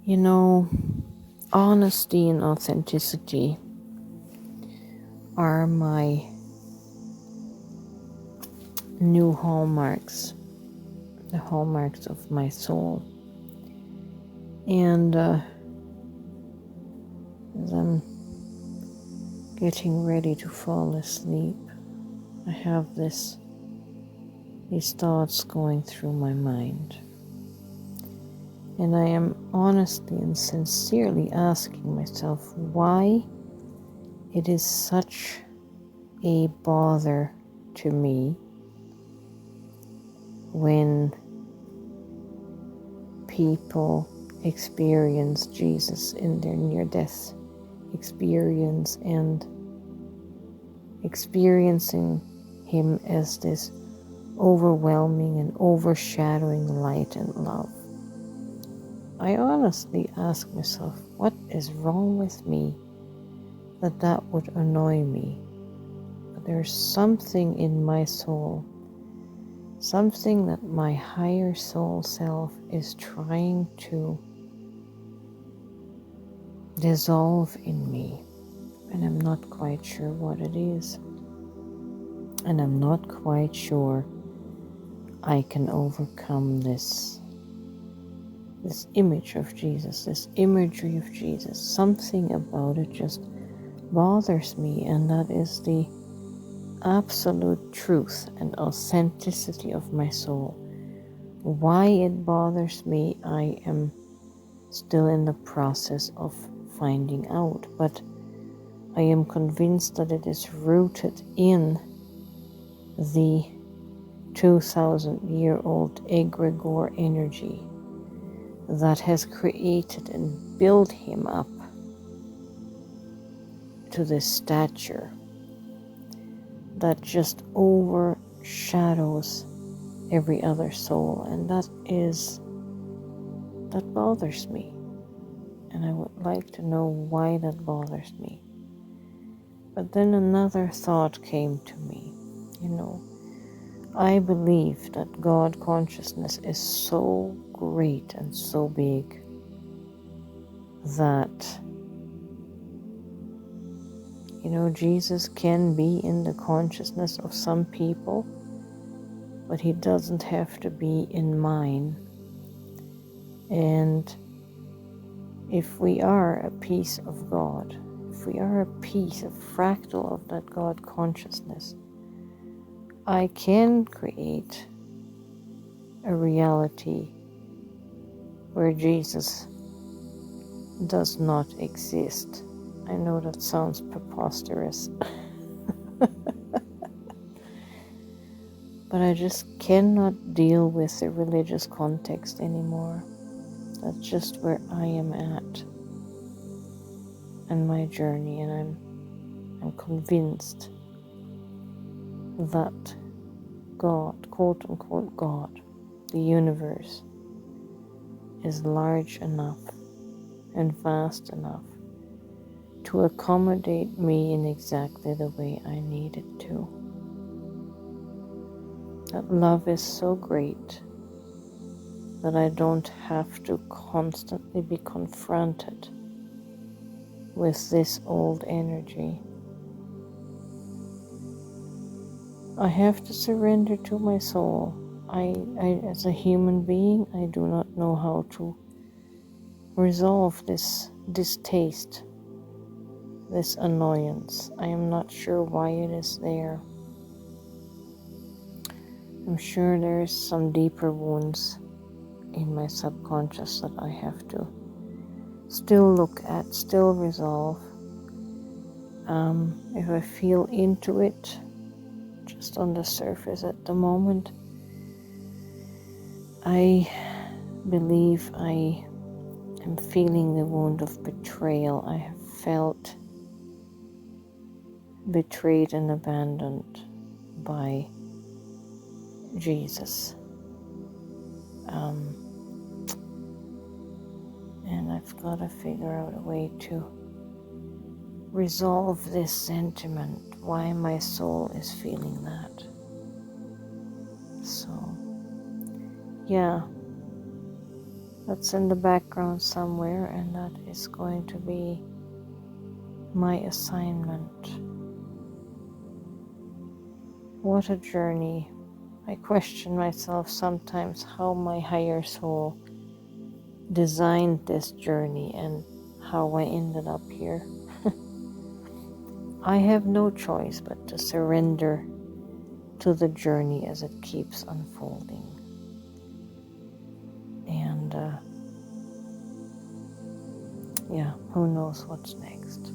You know, honesty and authenticity are my new hallmarks, the hallmarks of my soul. And as I'm getting ready to fall asleep, I have these thoughts going through my mind. And I am honestly and sincerely asking myself why it is such a bother to me when people experience Jesus in their near-death experience and experiencing Him as this overwhelming and overshadowing light and love. I honestly ask myself, what is wrong with me that would annoy me? But there's something in my soul, something that my higher soul self is trying to dissolve in me, and I'm not quite sure what it is, and I'm not quite sure I can overcome this image of Jesus, this imagery of Jesus. Something about it just bothers me, and that is the absolute truth and authenticity of my soul. Why it bothers me, I am still in the process of finding out, but I am convinced that it is rooted in the 2,000-year-old egregore energy that has created and built him up to this stature that just overshadows every other soul, and that bothers me, and I would like to know why that bothers me. But then another thought came to me. I believe that God consciousness is so great and so big that Jesus can be in the consciousness of some people, but He doesn't have to be in mine. And if we are a piece of God, if we are a piece, a fractal of that God consciousness, I can create a reality where Jesus does not exist. I know that sounds preposterous, but I just cannot deal with the religious context anymore. That's just where I am at in my journey, and I'm convinced that God, quote unquote God, the universe, is large enough and vast enough to accommodate me in exactly the way I need it to. That love is so great that I don't have to constantly be confronted with this old energy. I have to surrender to my soul. I, as a human being, I do not know how to resolve this distaste, this annoyance. I am not sure why it is there. I'm sure there is some deeper wounds in my subconscious that I have to still look at, still resolve. If I feel into it, just on the surface at the moment, I believe I am feeling the wound of betrayal. I have felt betrayed and abandoned by Jesus. And I've got to figure out a way to resolve this sentiment, why my soul is feeling that. So, yeah, that's in the background somewhere, and that is going to be my assignment. What a journey. I question myself sometimes how my higher soul designed this journey and how I ended up here. I have no choice but to surrender to the journey as it keeps unfolding. And yeah, who knows what's next.